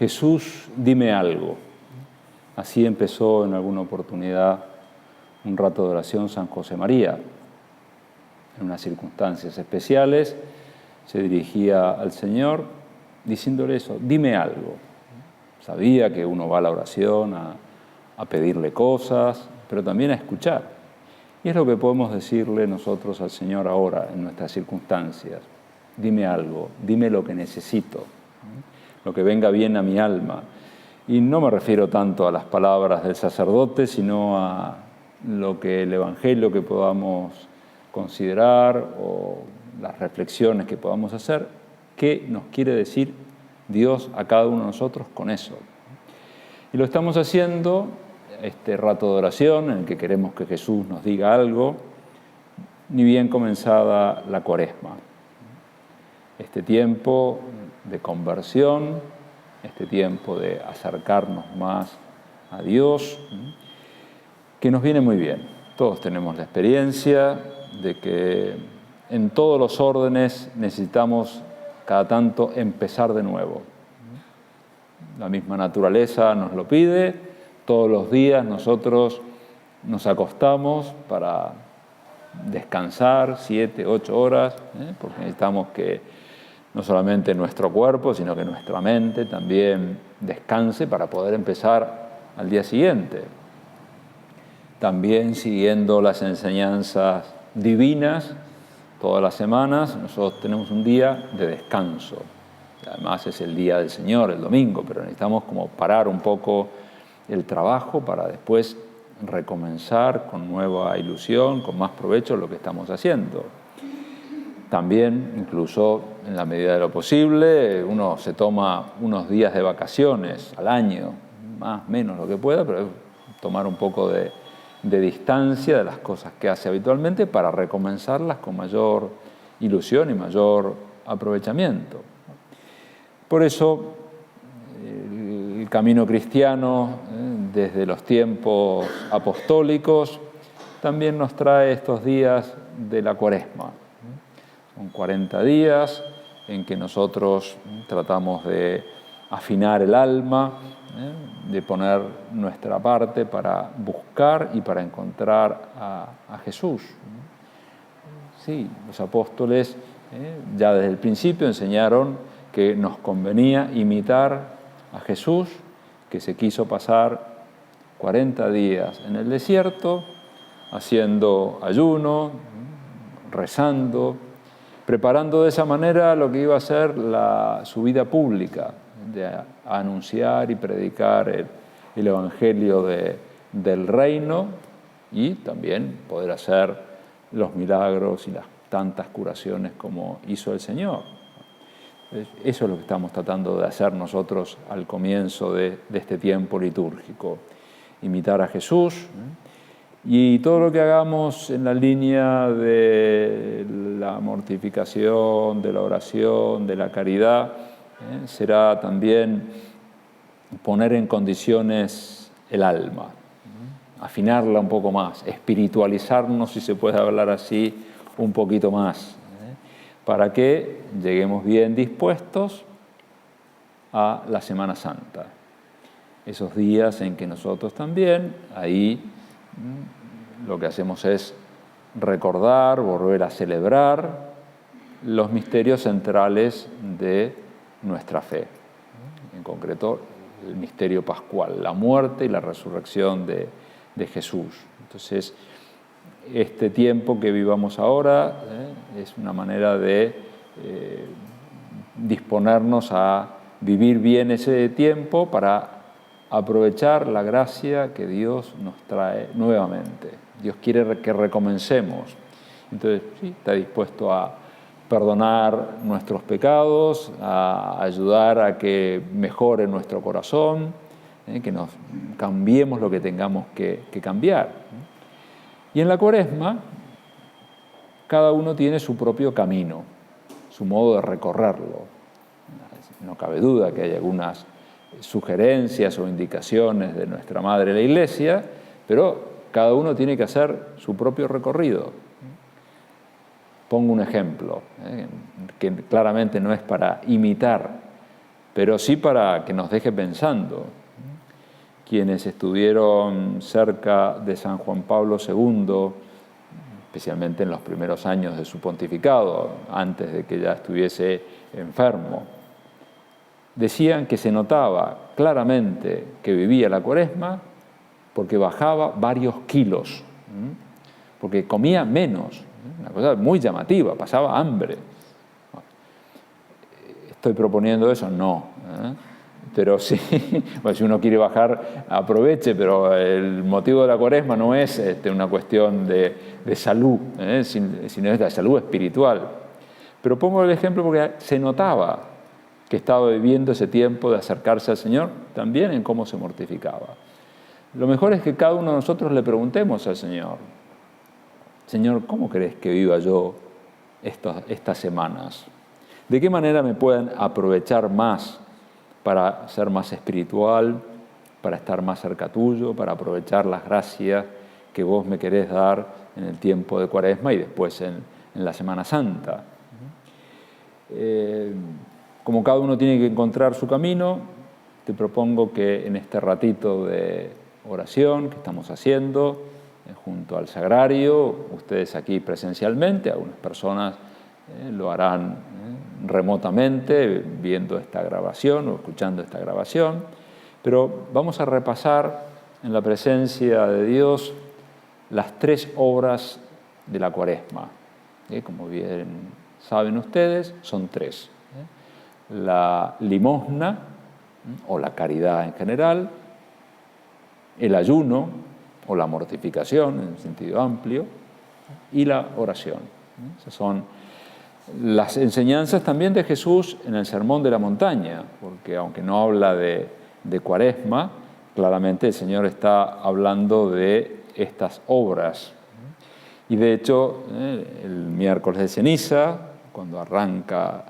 Jesús, dime algo. Así empezó en alguna oportunidad un rato de oración San José María. En unas circunstancias especiales se dirigía al Señor diciéndole eso, dime algo. Sabía que uno va a la oración a pedirle cosas, pero también a escuchar. Y es lo que podemos decirle nosotros al Señor ahora en nuestras circunstancias. Dime algo, dime lo que necesito, lo que venga bien a mi alma. Y no me refiero tanto a las palabras del sacerdote, sino a lo que el Evangelio que podamos considerar o las reflexiones que podamos hacer, qué nos quiere decir Dios a cada uno de nosotros con eso. Y lo estamos haciendo, este rato de oración en el que queremos que Jesús nos diga algo, ni bien comenzada la Cuaresma. Este tiempo de conversión, este tiempo de acercarnos más a Dios, que nos viene muy bien. Todos tenemos la experiencia de que en todos los órdenes necesitamos cada tanto empezar de nuevo. La misma naturaleza nos lo pide, todos los días nosotros nos acostamos para descansar 7, 8 horas, porque necesitamos que no solamente nuestro cuerpo, sino que nuestra mente también descanse para poder empezar al día siguiente. También siguiendo las enseñanzas divinas, todas las semanas nosotros tenemos un día de descanso. Además es el día del Señor, el domingo, pero necesitamos como parar un poco el trabajo para después recomenzar con nueva ilusión, con más provecho lo que estamos haciendo. También, incluso en la medida de lo posible, uno se toma unos días de vacaciones al año, más o menos lo que pueda, pero tomar un poco de distancia de las cosas que hace habitualmente para recomenzarlas con mayor ilusión y mayor aprovechamiento. Por eso, el camino cristiano, desde los tiempos apostólicos, también nos trae estos días de la Cuaresma. Son 40 días en que nosotros tratamos de afinar el alma, de poner nuestra parte para buscar y para encontrar a Jesús. Sí, los apóstoles ya desde el principio enseñaron que nos convenía imitar a Jesús, que se quiso pasar 40 días en el desierto, haciendo ayuno, rezando, preparando de esa manera lo que iba a ser su vida pública, de anunciar y predicar el Evangelio del reino y también poder hacer los milagros y las tantas curaciones como hizo el Señor. Eso es lo que estamos tratando de hacer nosotros al comienzo de este tiempo litúrgico. Imitar a Jesús y todo lo que hagamos en la línea de la mortificación, de la oración, de la caridad, será también poner en condiciones el alma, afinarla un poco más, espiritualizarnos, si se puede hablar así, un poquito más, para que lleguemos bien dispuestos a la Semana Santa. Esos días en que nosotros también, ahí lo que hacemos es recordar, volver a celebrar los misterios centrales de nuestra fe. En concreto, el misterio pascual, la muerte y la resurrección de Jesús. Entonces, este tiempo que vivamos ahora es una manera de disponernos a vivir bien ese tiempo para aprovechar la gracia que Dios nos trae nuevamente. Dios quiere que recomencemos. Entonces, sí, está dispuesto a perdonar nuestros pecados, a ayudar a que mejore nuestro corazón, que nos cambiemos lo que tengamos que cambiar. Y en la Cuaresma, cada uno tiene su propio camino, su modo de recorrerlo. No cabe duda que hay algunas sugerencias o indicaciones de nuestra Madre la Iglesia, pero cada uno tiene que hacer su propio recorrido. Pongo un ejemplo, que claramente no es para imitar pero sí para que nos deje pensando. Quienes estuvieron cerca de San Juan Pablo II, especialmente en los primeros años de su pontificado, antes de que ya estuviese enfermo, decían que se notaba claramente que vivía la Cuaresma porque bajaba varios kilos, porque comía menos, una cosa muy llamativa, pasaba hambre. ¿Estoy proponiendo eso? No. Pero sí, bueno, si uno quiere bajar, aproveche, pero el motivo de la Cuaresma no es una cuestión de salud, sino es de salud espiritual. Pero pongo el ejemplo porque se notaba que estaba viviendo ese tiempo de acercarse al Señor, también en cómo se mortificaba. Lo mejor es que cada uno de nosotros le preguntemos al Señor, Señor, ¿cómo querés que viva yo estas semanas? ¿De qué manera me pueden aprovechar más para ser más espiritual, para estar más cerca tuyo, para aprovechar las gracias que vos me querés dar en el tiempo de Cuaresma y después en la Semana Santa? Como cada uno tiene que encontrar su camino, te propongo que en este ratito de oración que estamos haciendo junto al sagrario, ustedes aquí presencialmente, algunas personas lo harán remotamente viendo esta grabación o escuchando esta grabación, pero vamos a repasar en la presencia de Dios las 3 obras de la Cuaresma. Como bien saben ustedes, son 3. La limosna, o la caridad en general, el ayuno, o la mortificación en sentido amplio, y la oración. Esas son las enseñanzas también de Jesús en el Sermón de la Montaña, porque aunque no habla de Cuaresma, claramente el Señor está hablando de estas obras. Y de hecho, el miércoles de ceniza, cuando arranca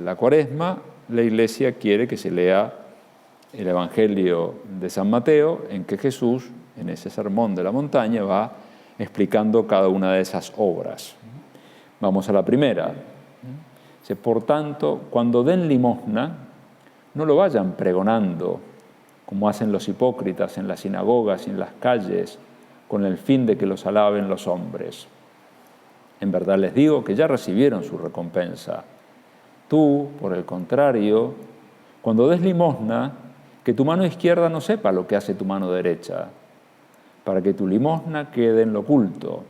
la Cuaresma, la Iglesia quiere que se lea el Evangelio de San Mateo, en que Jesús, en ese Sermón de la Montaña, va explicando cada una de esas obras. Vamos a la primera. Por tanto, cuando den limosna, no lo vayan pregonando, como hacen los hipócritas en las sinagogas y en las calles, con el fin de que los alaben los hombres. En verdad les digo que ya recibieron su recompensa. Tú, por el contrario, cuando des limosna, que tu mano izquierda no sepa lo que hace tu mano derecha, para que tu limosna quede en lo oculto.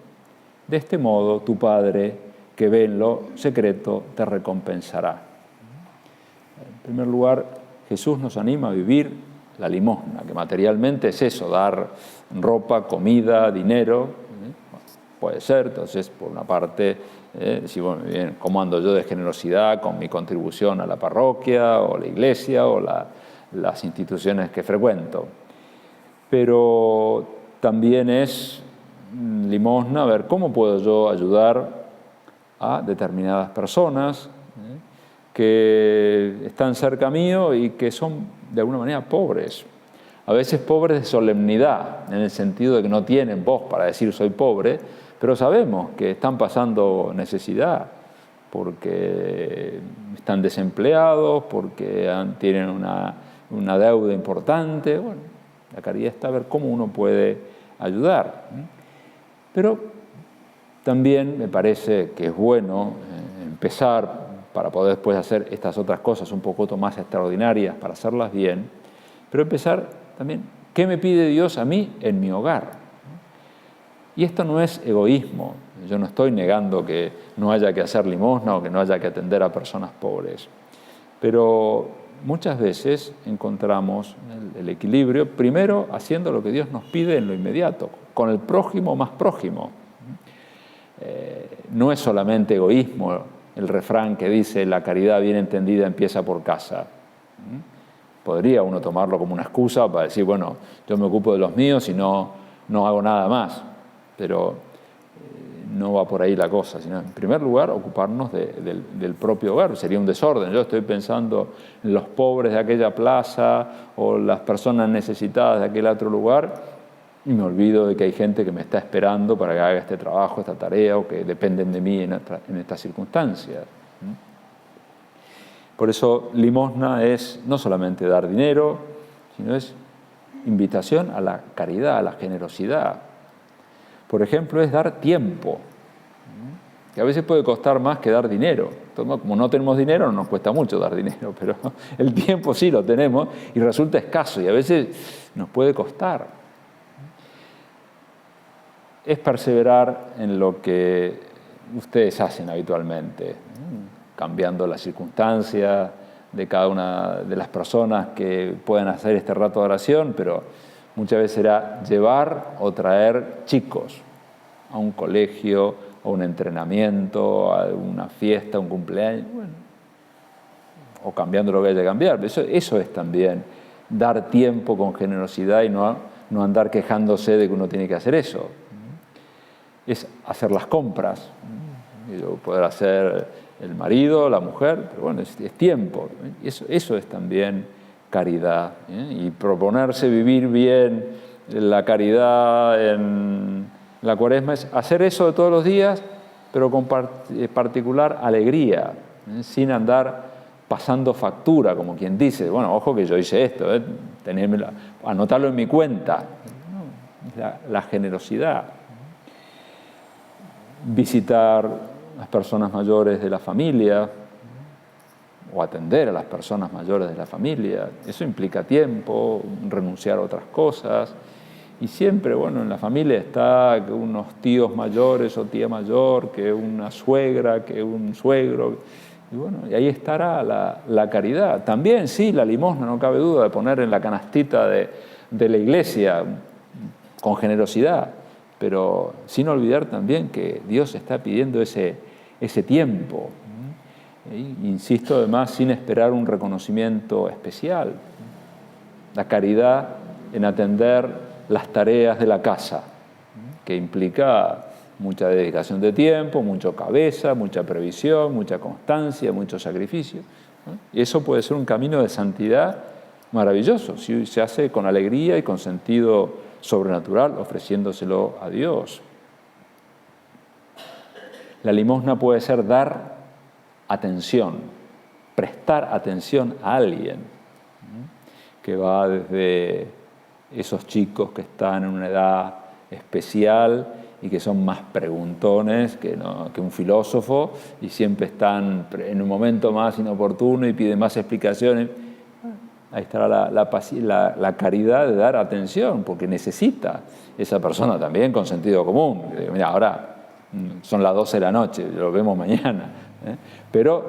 De este modo, tu Padre, que ve en lo secreto, te recompensará. En primer lugar, Jesús nos anima a vivir la limosna, que materialmente es eso, dar ropa, comida, dinero. Puede ser, entonces, por una parte, decir, bueno, bien, ¿cómo ando yo de generosidad con mi contribución a la parroquia o la iglesia o las instituciones que frecuento? Pero también es limosna, a ver, ¿cómo puedo yo ayudar a determinadas personas que están cerca mío y que son de alguna manera pobres? A veces pobres de solemnidad, en el sentido de que no tienen voz para decir soy pobre, pero sabemos que están pasando necesidad porque están desempleados, porque tienen una deuda importante. Bueno, la caridad está a ver cómo uno puede ayudar. Pero también me parece que es bueno empezar para poder después hacer estas otras cosas un poco más extraordinarias para hacerlas bien, pero empezar también, ¿qué me pide Dios a mí en mi hogar? Y esto no es egoísmo. Yo no estoy negando que no haya que hacer limosna o que no haya que atender a personas pobres. Pero muchas veces encontramos el equilibrio, primero haciendo lo que Dios nos pide en lo inmediato, con el prójimo más prójimo. No es solamente egoísmo el refrán que dice la caridad bien entendida empieza por casa. Podría uno tomarlo como una excusa para decir, bueno, yo me ocupo de los míos y no hago nada más. Pero no va por ahí la cosa, sino en primer lugar ocuparnos del propio hogar. Sería un desorden. Yo estoy pensando en los pobres de aquella plaza o las personas necesitadas de aquel otro lugar y me olvido de que hay gente que me está esperando para que haga este trabajo, esta tarea o que dependen de mí en estas circunstancias. Por eso limosna es no solamente dar dinero, sino es invitación a la caridad, a la generosidad. Por ejemplo, es dar tiempo, que a veces puede costar más que dar dinero. Como no tenemos dinero, no nos cuesta mucho dar dinero, pero el tiempo sí lo tenemos y resulta escaso y a veces nos puede costar. Es perseverar en lo que ustedes hacen habitualmente, cambiando las circunstancias de cada una de las personas que puedan hacer este rato de oración, pero muchas veces será llevar o traer chicos a un colegio, a un entrenamiento, a una fiesta, a un cumpleaños, bueno, o cambiando lo que haya que cambiar. Eso es también dar tiempo con generosidad y no andar quejándose de que uno tiene que hacer eso. Es hacer las compras, poder hacer el marido, la mujer, pero bueno, es tiempo. Eso es también caridad. Y proponerse vivir bien la caridad en la Cuaresma es hacer eso de todos los días, pero con particular alegría, sin andar pasando factura, como quien dice, bueno, ojo que yo hice esto, anotarlo en mi cuenta. La generosidad. Visitar las personas mayores de la familia o atender a las personas mayores de la familia. Eso implica tiempo, renunciar a otras cosas. Y siempre, bueno, en la familia está que unos tíos mayores o tía mayor, que una suegra, que un suegro. Y bueno, y ahí estará la caridad. También, sí, la limosna, no cabe duda, de poner en la canastita de la iglesia con generosidad, pero sin olvidar también que Dios está pidiendo ese tiempo. Insisto, además, sin esperar un reconocimiento especial. La caridad en atender las tareas de la casa, que implica mucha dedicación de tiempo, mucha cabeza, mucha previsión, mucha constancia, mucho sacrificio. Y eso puede ser un camino de santidad maravilloso, si se hace con alegría y con sentido sobrenatural, ofreciéndoselo a Dios. La limosna puede ser dar atención, prestar atención a alguien, que va desde esos chicos que están en una edad especial y que son más preguntones que un filósofo y siempre están en un momento más inoportuno y piden más explicaciones. Ahí estará la caridad de dar atención, porque necesita esa persona también con sentido común. Mira, ahora son las 12 de la noche, lo vemos mañana. Pero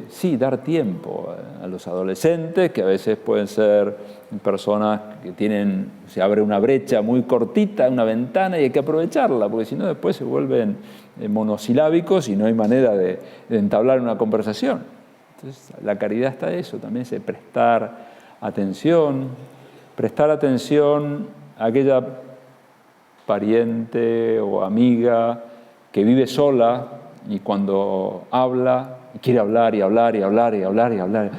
sí, dar tiempo a los adolescentes, que a veces pueden ser personas que se abre una brecha muy cortita, una ventana, y hay que aprovecharla, porque si no después se vuelven monosilábicos y no hay manera de entablar una conversación. Entonces, la caridad está eso, también es prestar atención a aquella pariente o amiga que vive sola y cuando habla, quiere hablar y hablar y hablar y hablar y hablar.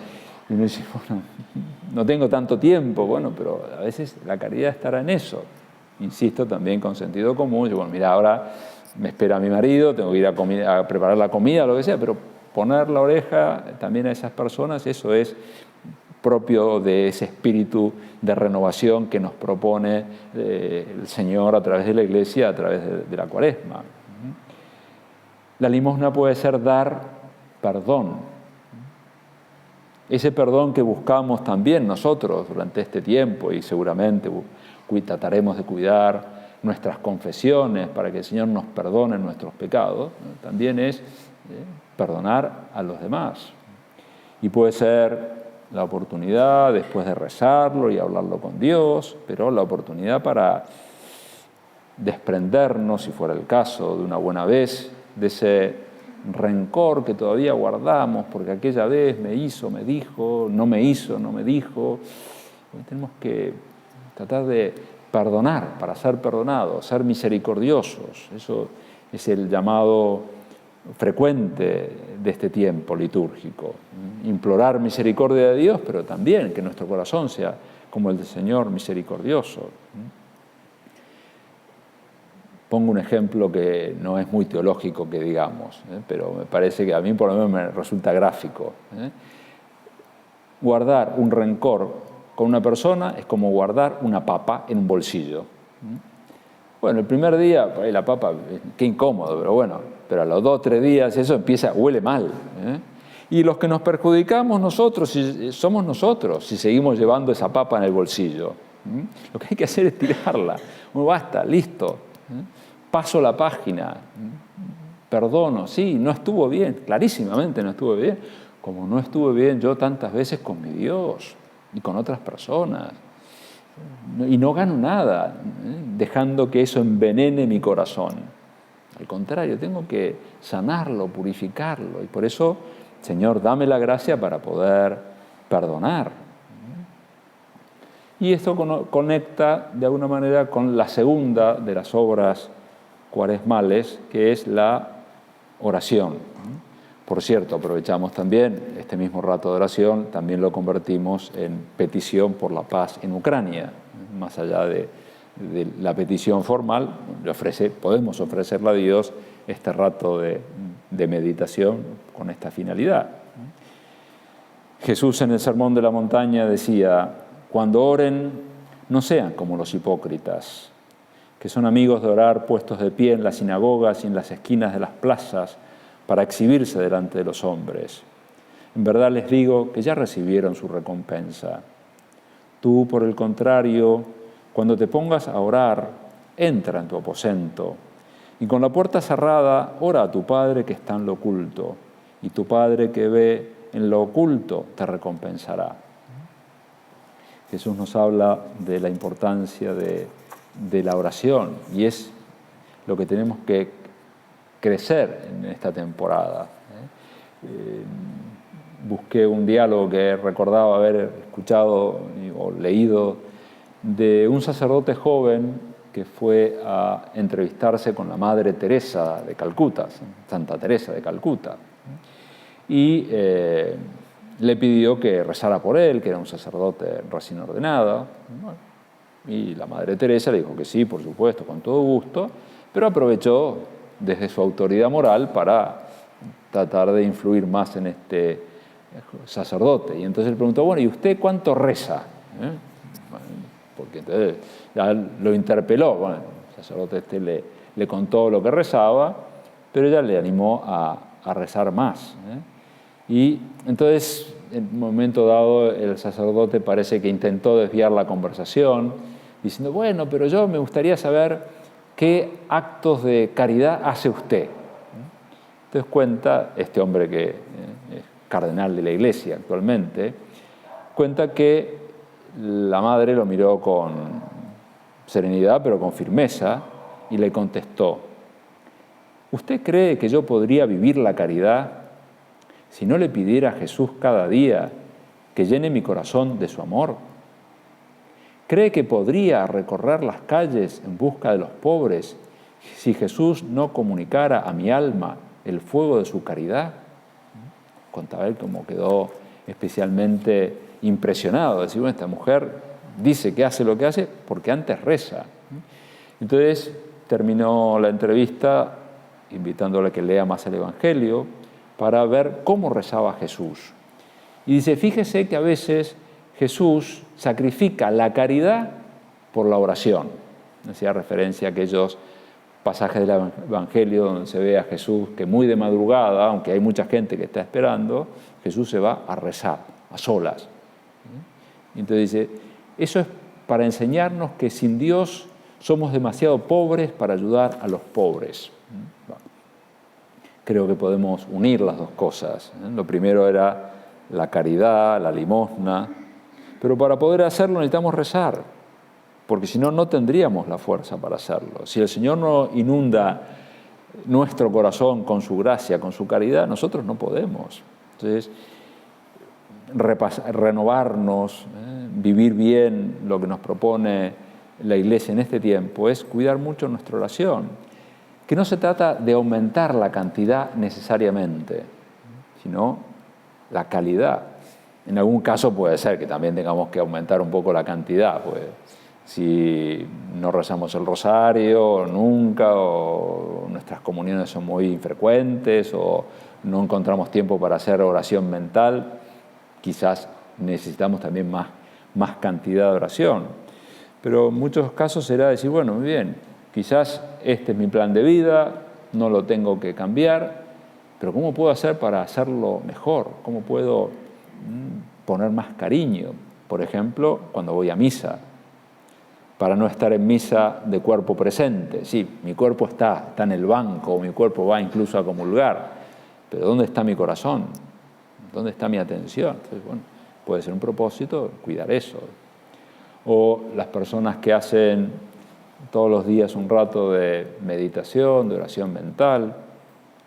Y uno dice, bueno, no tengo tanto tiempo, bueno, pero a veces la caridad estará en eso. Insisto, también con sentido común. Y bueno, mira, ahora me espera mi marido, tengo que ir a preparar la comida, lo que sea, pero poner la oreja también a esas personas, eso es propio de ese espíritu de renovación que nos propone el Señor a través de la Iglesia, a través de la Cuaresma. La limosna puede ser dar perdón. Ese perdón que buscamos también nosotros durante este tiempo y seguramente trataremos de cuidar nuestras confesiones para que el Señor nos perdone nuestros pecados, ¿no? También es perdonar a los demás. Y puede ser la oportunidad después de rezarlo y hablarlo con Dios, pero la oportunidad para desprendernos, si fuera el caso, de una buena vez, de ese rencor que todavía guardamos, porque aquella vez me hizo, me dijo, no me hizo, no me dijo. Tenemos que tratar de perdonar para ser perdonados, ser misericordiosos. Eso es el llamado frecuente de este tiempo litúrgico. Implorar misericordia de Dios, pero también que nuestro corazón sea como el del Señor misericordioso. Pongo un ejemplo que no es muy teológico que digamos, pero me parece que a mí por lo menos me resulta gráfico. guardar un rencor con una persona es como guardar una papa en un bolsillo. Bueno, el primer día, por ahí la papa, qué incómodo, pero bueno, pero a los 2 o 3 días eso huele mal. Y los que nos perjudicamos nosotros, somos nosotros, si seguimos llevando esa papa en el bolsillo. Lo que hay que hacer es tirarla. Bueno, basta, listo. Paso la página. Perdono, sí, no estuvo bien, clarísimamente no estuvo bien, como no estuve bien yo tantas veces con mi Dios y con otras personas. Y no gano nada dejando que eso envenene mi corazón. Al contrario, tengo que sanarlo, purificarlo. Y por eso, Señor, dame la gracia para poder perdonar. Y esto conecta de alguna manera con la segunda de las obras cuaresmales, que es la oración. Por cierto, aprovechamos también este mismo rato de oración, también lo convertimos en petición por la paz en Ucrania. Más allá de la petición formal, podemos ofrecerle a Dios este rato de meditación con esta finalidad. Jesús en el Sermón de la Montaña decía: cuando oren, no sean como los hipócritas, que son amigos de orar puestos de pie en las sinagogas y en las esquinas de las plazas para exhibirse delante de los hombres. En verdad les digo que ya recibieron su recompensa. Tú, por el contrario, cuando te pongas a orar, entra en tu aposento y con la puerta cerrada, ora a tu Padre que está en lo oculto, y tu Padre que ve en lo oculto te recompensará. Jesús nos habla de la importancia de la oración, y es lo que tenemos que crecer en esta temporada. Busqué un diálogo que recordaba haber escuchado o leído de un sacerdote joven que fue a entrevistarse con la Madre Teresa de Calcuta, Santa Teresa de Calcuta, y le pidió que rezara por él, que era un sacerdote recién ordenado. Y la Madre Teresa le dijo que sí, por supuesto, con todo gusto, pero aprovechó desde su autoridad moral para tratar de influir más en este sacerdote. Y entonces le preguntó: bueno, ¿y usted cuánto reza? Porque entonces ya lo interpeló. Bueno, el sacerdote le contó lo que rezaba, pero ella le animó a rezar más. Y entonces, en un momento dado, el sacerdote parece que intentó desviar la conversación, diciendo: bueno, pero yo me gustaría saber qué actos de caridad hace usted. Entonces cuenta este hombre que es cardenal de la Iglesia actualmente, cuenta que la madre lo miró con serenidad, pero con firmeza, y le contestó: ¿usted cree que yo podría vivir la caridad si no le pidiera a Jesús cada día que llene mi corazón de su amor? ¿Cree que podría recorrer las calles en busca de los pobres si Jesús no comunicara a mi alma el fuego de su caridad? Contaba él cómo quedó especialmente impresionado. Decir: bueno, esta mujer dice que hace lo que hace porque antes reza. Entonces terminó la entrevista invitándole a que lea más el Evangelio para ver cómo rezaba Jesús. Y dice: fíjese que a veces Jesús sacrifica la caridad por la oración. Hacía referencia a aquellos pasajes del Evangelio donde se ve a Jesús que muy de madrugada, aunque hay mucha gente que está esperando, Jesús se va a rezar, a solas. Entonces dice: eso es para enseñarnos que sin Dios somos demasiado pobres para ayudar a los pobres. Creo que podemos unir las dos cosas. Lo primero era la caridad, la limosna, pero para poder hacerlo necesitamos rezar, porque si no, no tendríamos la fuerza para hacerlo. Si el Señor no inunda nuestro corazón con su gracia, con su caridad, nosotros no podemos. Entonces, renovarnos, vivir bien lo que nos propone la Iglesia en este tiempo es cuidar mucho nuestra oración, que no se trata de aumentar la cantidad necesariamente, sino la calidad. En algún caso puede ser que también tengamos que aumentar un poco la cantidad, pues si no rezamos el rosario nunca, o nuestras comuniones son muy infrecuentes, o no encontramos tiempo para hacer oración mental, quizás necesitamos también más cantidad de oración. Pero en muchos casos será decir, bueno, muy bien, quizás este es mi plan de vida, no lo tengo que cambiar, pero ¿cómo puedo hacer para hacerlo mejor? ¿Cómo puedo poner más cariño? Por ejemplo, cuando voy a misa, para no estar en misa de cuerpo presente. Sí, mi cuerpo está en el banco, o mi cuerpo va incluso a comulgar, pero ¿dónde está mi corazón? ¿Dónde está mi atención? Entonces, bueno, puede ser un propósito cuidar eso. O las personas que hacen todos los días un rato de meditación, de oración mental,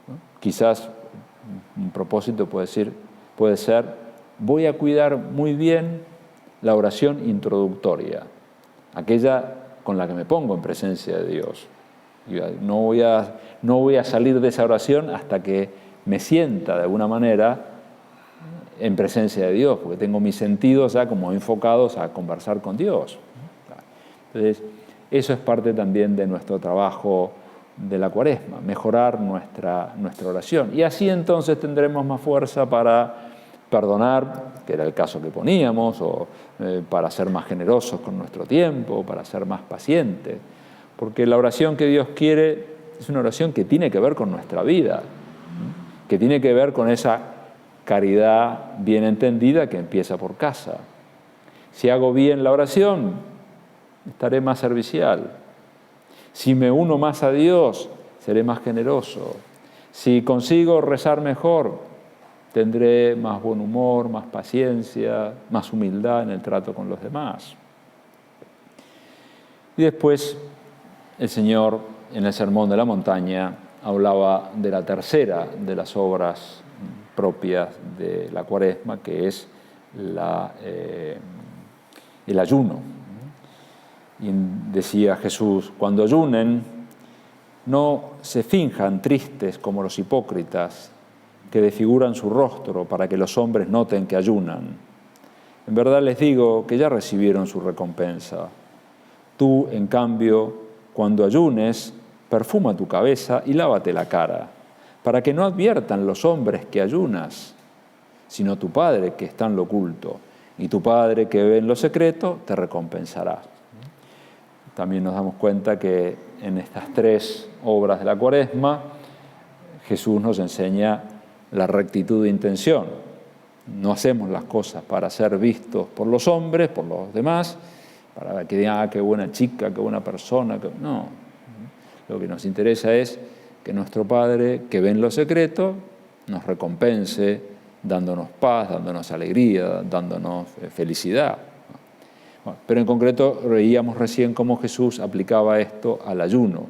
¿no? Quizás un propósito puede ser, voy a cuidar muy bien la oración introductoria, aquella con la que me pongo en presencia de Dios. No voy a salir de esa oración hasta que me sienta de alguna manera en presencia de Dios, porque tengo mis sentidos ya como enfocados a conversar con Dios. Entonces, eso es parte también de nuestro trabajo de la Cuaresma, mejorar nuestra oración. Y así entonces tendremos más fuerza para perdonar, que era el caso que poníamos, o para ser más generosos con nuestro tiempo, para ser más pacientes. Porque la oración que Dios quiere es una oración que tiene que ver con nuestra vida, que tiene que ver con esa caridad bien entendida que empieza por casa. Si hago bien la oración, estaré más servicial. Si me uno más a Dios, seré más generoso. Si consigo rezar mejor, tendré más buen humor, más paciencia, más humildad en el trato con los demás. Y después el Señor, en el Sermón de la Montaña, hablaba de la tercera de las obras propias de la Cuaresma, que es el ayuno. Y decía Jesús, cuando ayunen, no se finjan tristes como los hipócritas, que desfiguran su rostro para que los hombres noten que ayunan. En verdad les digo que ya recibieron su recompensa. Tú, en cambio, cuando ayunes, perfuma tu cabeza y lávate la cara, para que no adviertan los hombres que ayunas, sino tu Padre que está en lo oculto, y tu Padre que ve en lo secreto te recompensará. También nos damos cuenta que en estas tres obras de la Cuaresma, Jesús nos enseña la rectitud de intención. No hacemos las cosas para ser vistos por los hombres, por los demás, para que digan, qué buena chica, qué buena persona. No, lo que nos interesa es que nuestro Padre, que ve en lo secreto, nos recompense dándonos paz, dándonos alegría, dándonos felicidad. Bueno, pero en concreto veíamos recién cómo Jesús aplicaba esto al ayuno.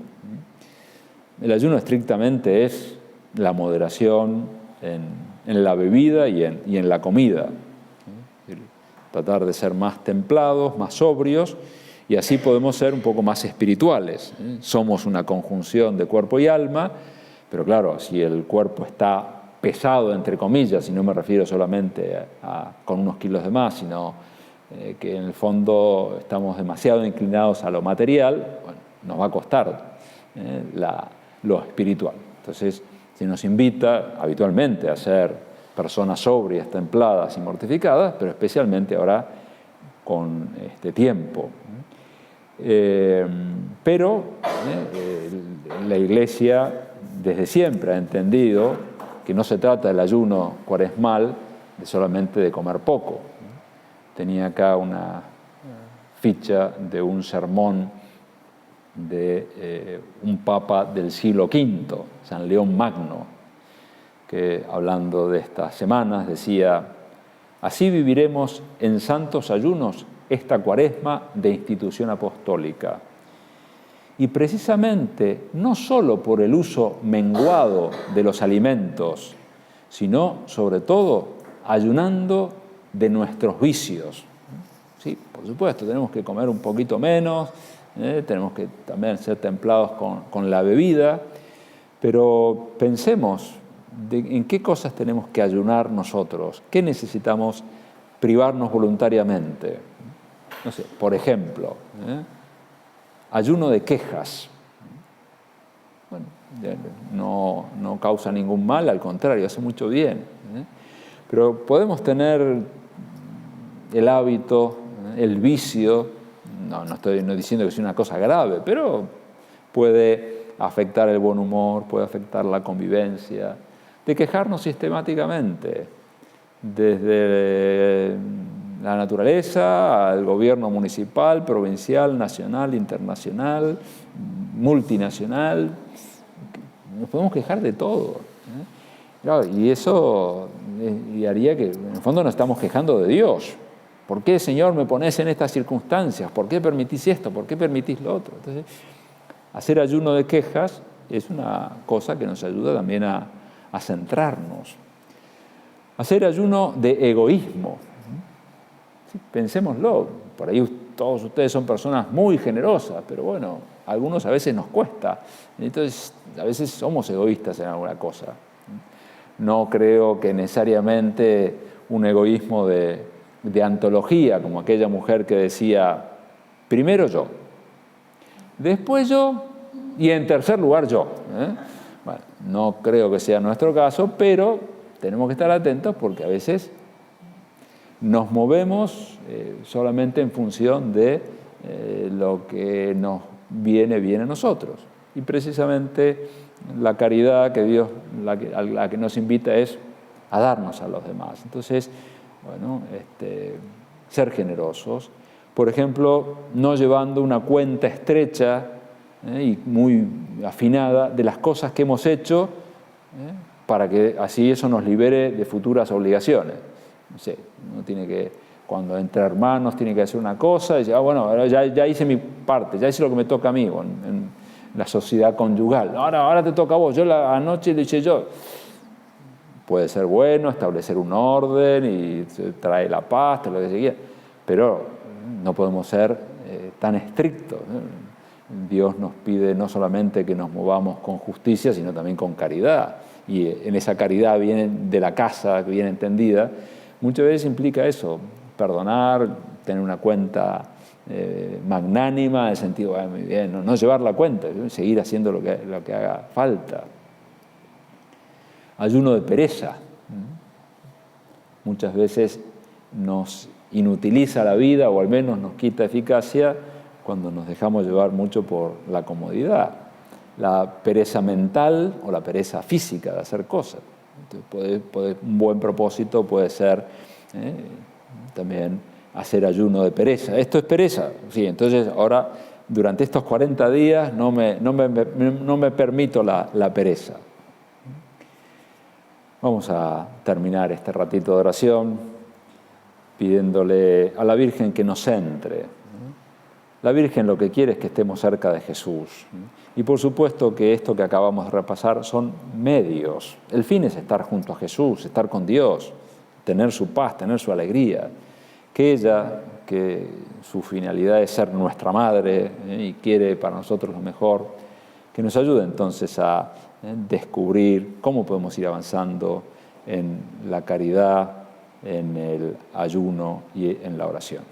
El ayuno estrictamente es la moderación en la bebida y en la comida. Tratar de ser más templados, más sobrios, y así podemos ser un poco más espirituales. Somos una conjunción de cuerpo y alma, pero claro, si el cuerpo está pesado, entre comillas, y no me refiero solamente con unos kilos de más, sino que en el fondo estamos demasiado inclinados a lo material, bueno, nos va a costar lo espiritual. Entonces, se nos invita habitualmente a ser personas sobrias, templadas y mortificadas, pero especialmente ahora con este tiempo. Pero la Iglesia desde siempre ha entendido que no se trata del ayuno cuaresmal solamente de comer poco. Tenía acá una ficha de un sermón de un papa del siglo V, San León Magno, que hablando de estas semanas decía: así viviremos en santos ayunos esta Cuaresma de institución apostólica. Y precisamente no solo por el uso menguado de los alimentos, sino sobre todo ayunando de nuestros vicios. Sí, por supuesto, tenemos que comer un poquito menos, tenemos que también ser templados con la bebida, pero pensemos en qué cosas tenemos que ayunar nosotros, qué necesitamos privarnos voluntariamente. No sé, por ejemplo, ayuno de quejas. Bueno, no causa ningún mal, al contrario, hace mucho bien. Pero podemos tener el hábito, el vicio, no estoy diciendo que sea una cosa grave, pero puede afectar el buen humor, puede afectar la convivencia, de quejarnos sistemáticamente, desde la naturaleza al gobierno municipal, provincial, nacional, internacional, multinacional. Nos podemos quejar de todo. Claro, y eso haría que, en el fondo, nos estamos quejando de Dios. ¿Por qué, Señor, me pones en estas circunstancias? ¿Por qué permitís esto? ¿Por qué permitís lo otro? Entonces, hacer ayuno de quejas es una cosa que nos ayuda también a centrarnos. Hacer ayuno de egoísmo. Sí, pensémoslo, por ahí todos ustedes son personas muy generosas, pero bueno, a algunos a veces nos cuesta. Entonces, a veces somos egoístas en alguna cosa. No creo que necesariamente un egoísmo de antología, como aquella mujer que decía, primero yo, después yo y en tercer lugar yo. Bueno, no creo que sea nuestro caso, pero tenemos que estar atentos porque a veces nos movemos solamente en función de lo que nos viene bien a nosotros. Y precisamente la caridad que Dios a la que nos invita es a darnos a los demás. Entonces, bueno, ser generosos. Por ejemplo, no llevando una cuenta estrecha y muy afinada de las cosas que hemos hecho para que así eso nos libere de futuras obligaciones. No sé, uno tiene que, cuando entre hermanos, tiene que hacer una cosa y dice, bueno, ya hice mi parte, ya hice lo que me toca a mí en la sociedad conyugal. Ahora te toca a vos, anoche lo hice yo. Puede ser bueno establecer un orden y trae la paz, lo que se quiera, pero no podemos ser tan estrictos. Dios nos pide no solamente que nos movamos con justicia, sino también con caridad. Y en esa caridad de la casa, bien entendida, muchas veces implica eso, perdonar, tener una cuenta magnánima, en el sentido, muy bien, no llevar la cuenta, seguir haciendo lo que haga falta. Ayuno de pereza. Muchas veces nos inutiliza la vida o al menos nos quita eficacia cuando nos dejamos llevar mucho por la comodidad. La pereza mental o la pereza física de hacer cosas. Entonces, un buen propósito puede ser también hacer ayuno de pereza. ¿Esto es pereza? Sí, entonces ahora durante estos 40 días no me permito la pereza. Vamos a terminar este ratito de oración pidiéndole a la Virgen que nos centre. La Virgen lo que quiere es que estemos cerca de Jesús. Y por supuesto que esto que acabamos de repasar son medios. El fin es estar junto a Jesús, estar con Dios, tener su paz, tener su alegría. Que ella, que su finalidad es ser nuestra madre y quiere para nosotros lo mejor, que nos ayude entonces a descubrir cómo podemos ir avanzando en la caridad, en el ayuno y en la oración.